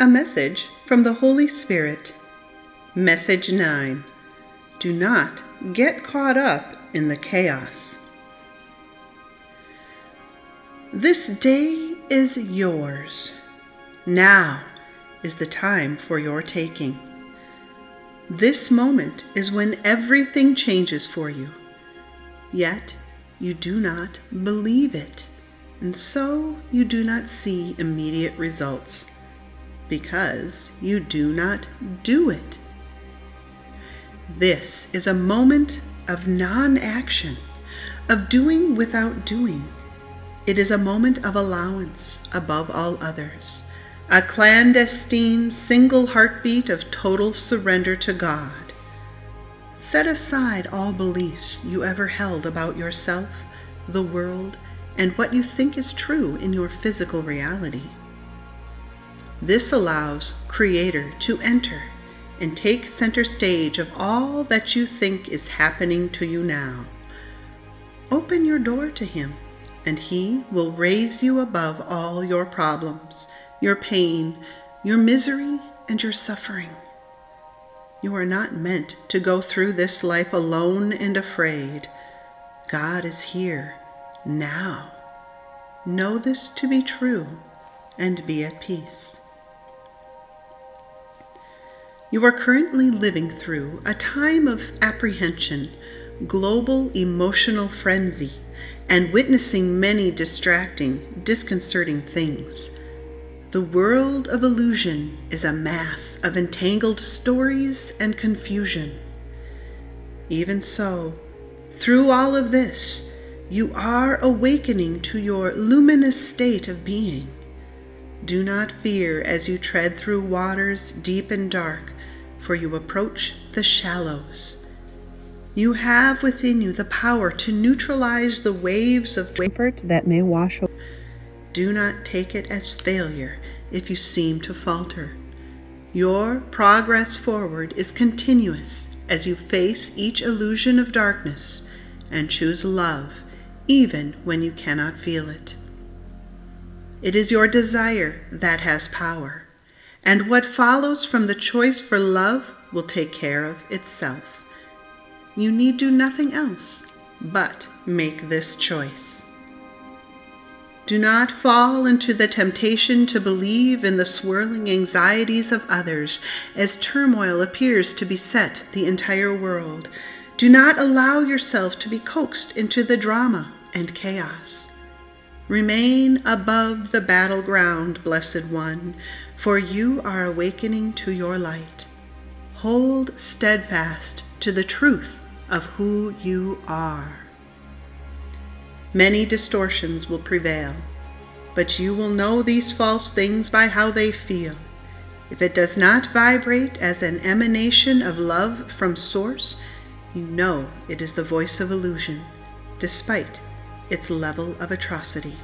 A message from the Holy Spirit. Message 9. Do not get caught up in the chaos. This day is yours. Now is the time for your taking. This moment is when everything changes for you. Yet you do not believe it, and so you do not see immediate results, because you do not do it. This is a moment of non-action, of doing without doing. It is a moment of allowance above all others, a clandestine single heartbeat of total surrender to God. Set aside all beliefs you ever held about yourself, the world, and what you think is true in your physical reality. This allows Creator to enter and take center stage of all that you think is happening to you now. Open your door to Him, and He will raise you above all your problems, your pain, your misery, and your suffering. You are not meant to go through this life alone and afraid. God is here, now. Know this to be true, and be at peace. You are currently living through a time of apprehension, global emotional frenzy, and witnessing many distracting, disconcerting things. The world of illusion is a mass of entangled stories and confusion. Even so, through all of this, you are awakening to your luminous state of being. Do not fear as you tread through waters deep and dark, for you approach the shallows. You have within you the power to neutralize the waves of comfort that may wash over. Do not take it as failure if you seem to falter. Your progress forward is continuous as you face each illusion of darkness and choose love even when you cannot feel it. It is your desire that has power, and what follows from the choice for love will take care of itself. You need do nothing else but make this choice. Do not fall into the temptation to believe in the swirling anxieties of others as turmoil appears to beset the entire world. Do not allow yourself to be coaxed into the drama and chaos. Remain above the battleground, Blessed One, for you are awakening to your light. Hold steadfast to the truth of who you are. Many distortions will prevail, but you will know these false things by how they feel. If it does not vibrate as an emanation of love from Source, you know it is the voice of illusion, despite its level of atrocity.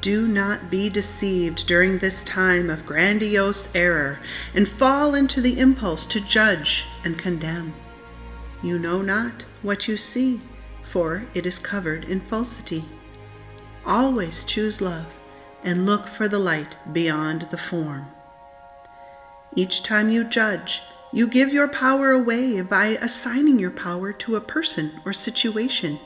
Do not be deceived during this time of grandiose error and fall into the impulse to judge and condemn. You know not what you see, for it is covered in falsity. Always choose love and look for the light beyond the form. Each time you judge, you give your power away by assigning your power to a person or situation.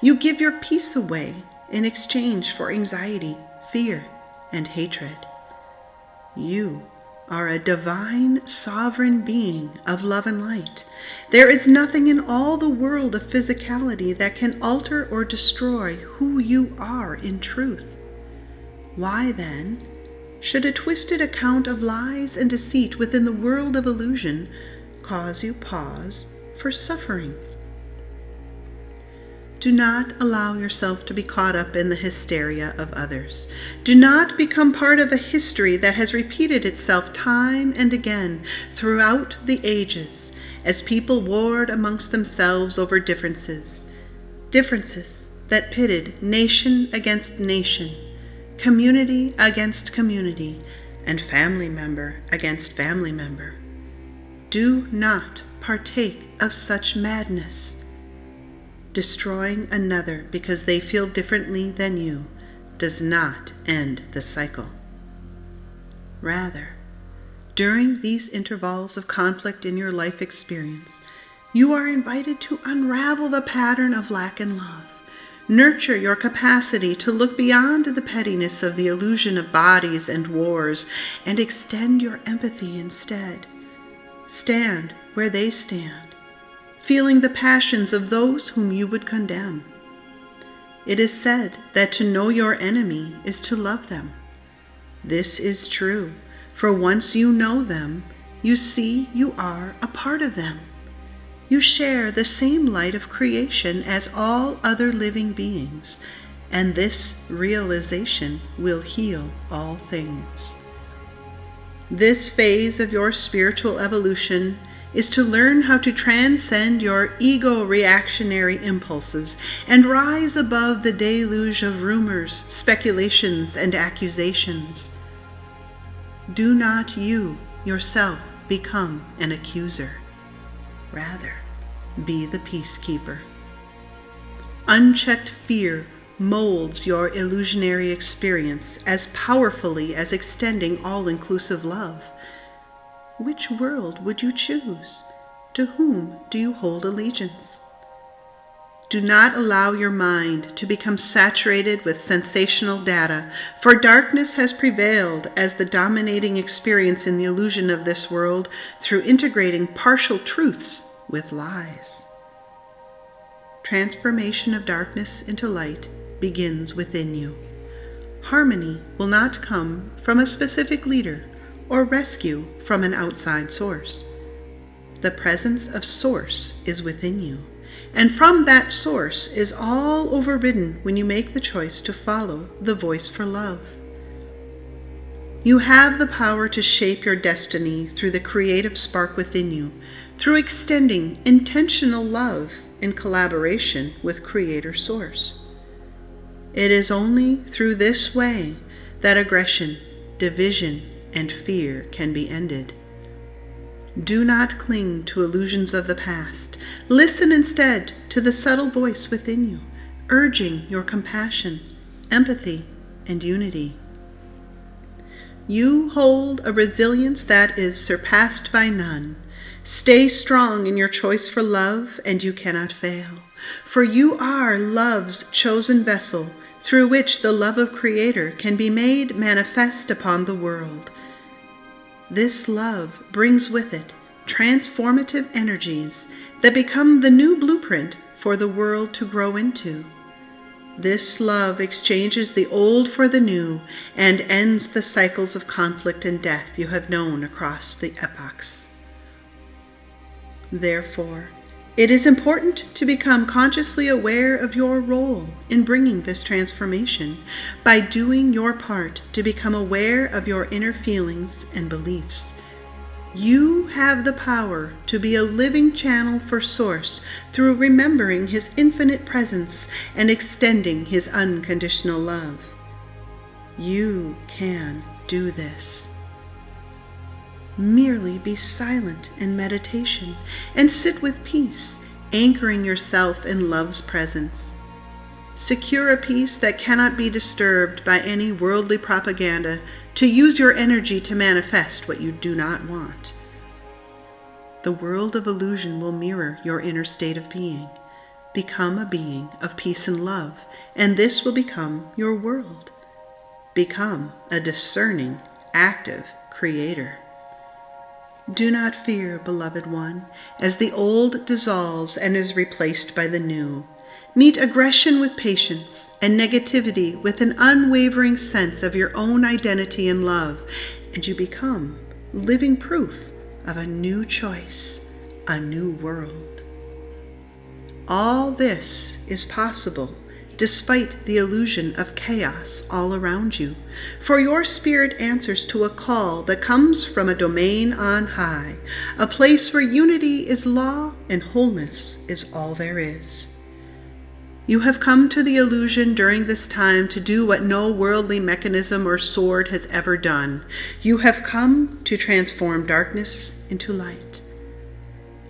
You give your peace away in exchange for anxiety, fear, and hatred. You are a divine, sovereign being of love and light. There is nothing in all the world of physicality that can alter or destroy who you are in truth. Why, then, should a twisted account of lies and deceit within the world of illusion cause you pause for suffering? Do not allow yourself to be caught up in the hysteria of others. Do not become part of a history that has repeated itself time and again throughout the ages as people warred amongst themselves over differences that pitted nation against nation, community against community, and family member against family member. Do not partake of such madness. Destroying another because they feel differently than you does not end the cycle. Rather, during these intervals of conflict in your life experience, you are invited to unravel the pattern of lack and love. Nurture your capacity to look beyond the pettiness of the illusion of bodies and wars and extend your empathy instead. Stand where they stand, feeling the passions of those whom you would condemn. It is said that to know your enemy is to love them. This is true, for once you know them, you see you are a part of them. You share the same light of creation as all other living beings, and this realization will heal all things. This phase of your spiritual evolution is to learn how to transcend your ego-reactionary impulses and rise above the deluge of rumors, speculations, and accusations. Do not you yourself become an accuser. Rather, be the peacekeeper. Unchecked fear molds your illusionary experience as powerfully as extending all-inclusive love. Which world would you choose? To whom do you hold allegiance? Do not allow your mind to become saturated with sensational data, for darkness has prevailed as the dominating experience in the illusion of this world through integrating partial truths with lies. Transformation of darkness into light begins within you. Harmony will not come from a specific leader or rescue from an outside source. The presence of Source is within you, and from that source is all overridden when you make the choice to follow the voice for love. You have the power to shape your destiny through the creative spark within you, through extending intentional love in collaboration with Creator Source. It is only through this way that aggression, division, and fear can be ended. Do not cling to illusions of the past. Listen instead to the subtle voice within you, urging your compassion, empathy, and unity. You hold a resilience that is surpassed by none. Stay strong in your choice for love, and you cannot fail. For you are love's chosen vessel, through which the love of Creator can be made manifest upon the world. This love brings with it transformative energies that become the new blueprint for the world to grow into. This love exchanges the old for the new and ends the cycles of conflict and death you have known across the epochs. Therefore, it is important to become consciously aware of your role in bringing this transformation by doing your part to become aware of your inner feelings and beliefs. You have the power to be a living channel for Source through remembering His infinite presence and extending His unconditional love. You can do this. Merely be silent in meditation and sit with peace, anchoring yourself in love's presence. Secure a peace that cannot be disturbed by any worldly propaganda to use your energy to manifest what you do not want. The world of illusion will mirror your inner state of being. Become a being of peace and love, and this will become your world. Become a discerning, active creator. Do not fear, beloved one, as the old dissolves and is replaced by the new. Meet aggression with patience and negativity with an unwavering sense of your own identity and love, and you become living proof of a new choice, a new world. All this is possible despite the illusion of chaos all around you, for your spirit answers to a call that comes from a domain on high, a place where unity is law and wholeness is all there is. You have come to the illusion during this time to do what no worldly mechanism or sword has ever done. You have come to transform darkness into light.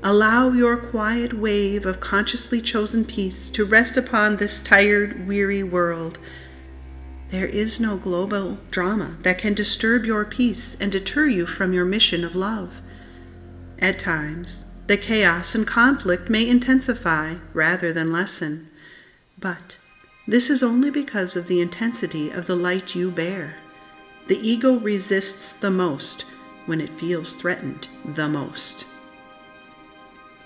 Allow your quiet wave of consciously chosen peace to rest upon this tired, weary world. There is no global drama that can disturb your peace and deter you from your mission of love. At times, the chaos and conflict may intensify rather than lessen, but this is only because of the intensity of the light you bear. The ego resists the most when it feels threatened the most.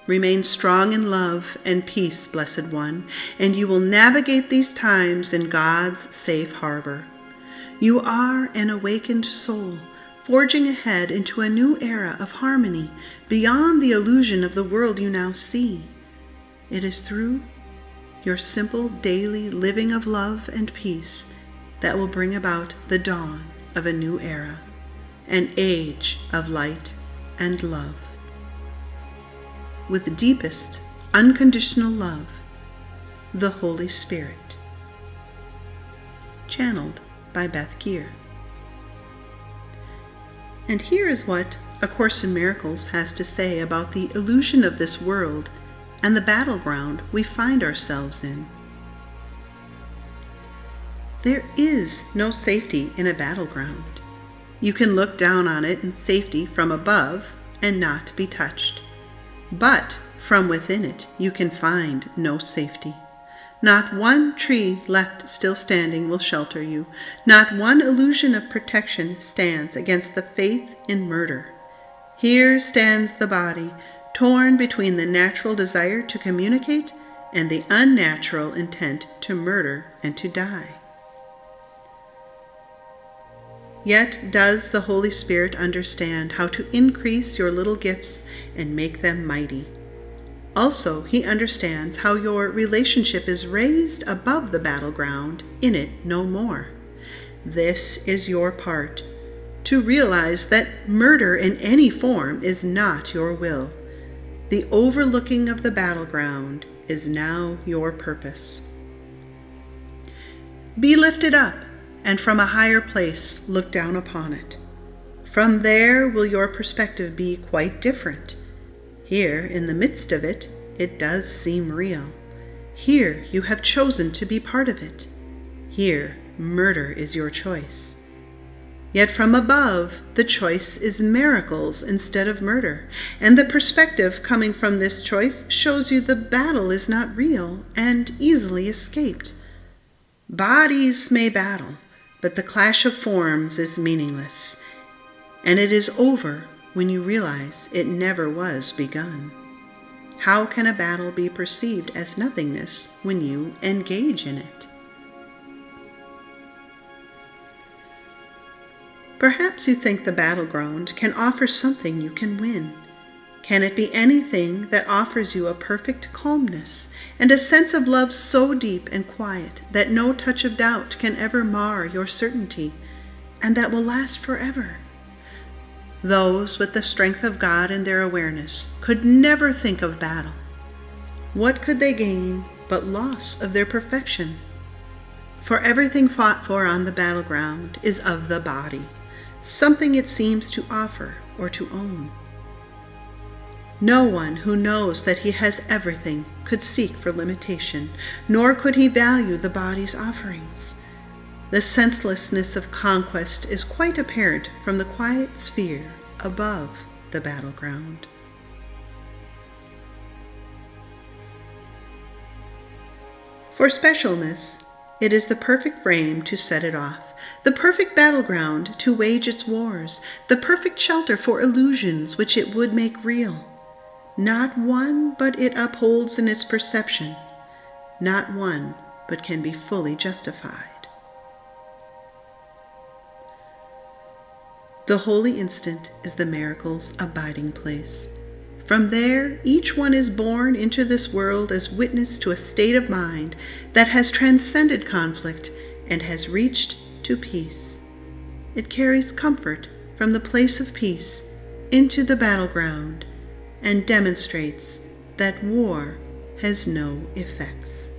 Remain strong in love and peace, Blessed One, and you will navigate these times in God's safe harbor. You are an awakened soul, forging ahead into a new era of harmony beyond the illusion of the world you now see. It is through your simple daily living of love and peace that will bring about the dawn of a new era, an age of light and love. With deepest, unconditional love, the Holy Spirit. Channeled by Beth Geer. And here is what A Course in Miracles has to say about the illusion of this world and the battleground we find ourselves in. There is no safety in a battleground. You can look down on it in safety from above and not be touched. But from within it you can find no safety. Not one tree left still standing will shelter you. Not one illusion of protection stands against the faith in murder. Here stands the body, torn between the natural desire to communicate and the unnatural intent to murder and to die. Yet does the Holy Spirit understand how to increase your little gifts and make them mighty. Also, he understands how your relationship is raised above the battleground, in it no more. This is your part, to realize that murder in any form is not your will. The overlooking of the battleground is now your purpose. Be lifted up, and from a higher place look down upon it. From there will your perspective be quite different. Here, in the midst of it, it does seem real. Here you have chosen to be part of it. Here, murder is your choice. Yet from above, the choice is miracles instead of murder, and the perspective coming from this choice shows you the battle is not real and easily escaped. Bodies may battle, but the clash of forms is meaningless, and it is over when you realize it never was begun. How can a battle be perceived as nothingness when you engage in it? Perhaps you think the battleground can offer something you can win. Can it be anything that offers you a perfect calmness and a sense of love so deep and quiet that no touch of doubt can ever mar your certainty, and that will last forever? Those with the strength of God in their awareness could never think of battle. What could they gain but loss of their perfection? For everything fought for on the battleground is of the body, something it seems to offer or to own. No one who knows that he has everything could seek for limitation, nor could he value the body's offerings. The senselessness of conquest is quite apparent from the quiet sphere above the battleground. For specialness, it is the perfect frame to set it off, the perfect battleground to wage its wars, the perfect shelter for illusions which it would make real. Not one but it upholds in its perception, not one but can be fully justified. The holy instant is the miracle's abiding place. From there, each one is born into this world as witness to a state of mind that has transcended conflict and has reached to peace. It carries comfort from the place of peace into the battleground and demonstrates that war has no effects.